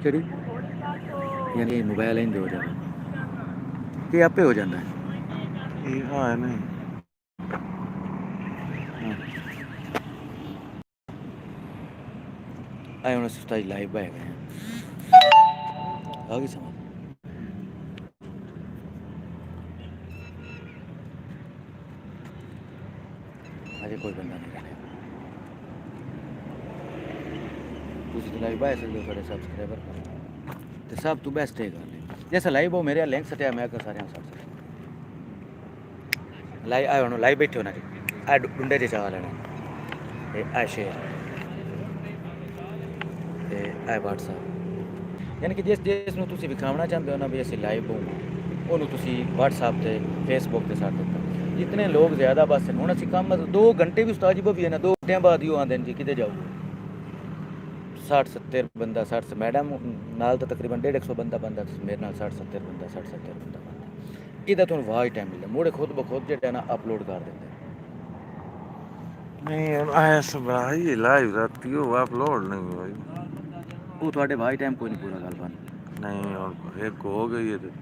ਕਿਹੜੀ ਯਾਨੀ ਮੋਬਾਈਲ ਇੰਜ ਹੋ ਜਾਣਾ ਕਿ ਆਪੇ ਹੋ ਜਾਂਦਾ ਹੈ ਇਹ ਹਾਂ ਨਹੀਂ ਆਏ ਹੁਣ ਅਸੀਂ ਲਾਈਵ ਬੈ ਗਏ ਆ ਗਈ ਸਮਝ अजे कोई बंदा नहीं रहा तुझे तो लाइव आए सकते हो सारे सब्सक्राइबर तो सब तू बेस्ट है गल जैसा लाइव हो मेरे लिंक सटिया मैं कर सारे सब लाइव आए होना लाइव बैठे होना जी आ डुंडे च चाह लेना आ शेयर ते आ व्हाट्सएप यानी कि जिस नूं तुसीं विखावना चाहते हो ना भी असीं लाइव हो ਉਹਨੂੰ ਤੁਸੀਂ WhatsApp ਤੇ Facebook ਤੇ ਛੱਡ ਦਿੱਤਾ जितने लोग ज़्यादा बस हूँ असी कम 2 घंटे भी उस्ताद जी भी है ना 2 घंटे बाद ही आते जी कि जाओ 60-70 बंदा 60 मैडम नाल तो तकरीबन 150 बंदा मेरे नाल 60-70 बंदा 60-70 बंदा इहदा तुहानूं वाह टाइम मिलदा मोड़े खुद ब खुद जेह्ड़ा ना अपलोड कर देंदे नहीं ऐसा भाई लाइव राती हो अपलोड नहीं भाई वो थोड़े वाह टाइम कोई नहीं पूरा गल बन नहीं और एक हो गई है तो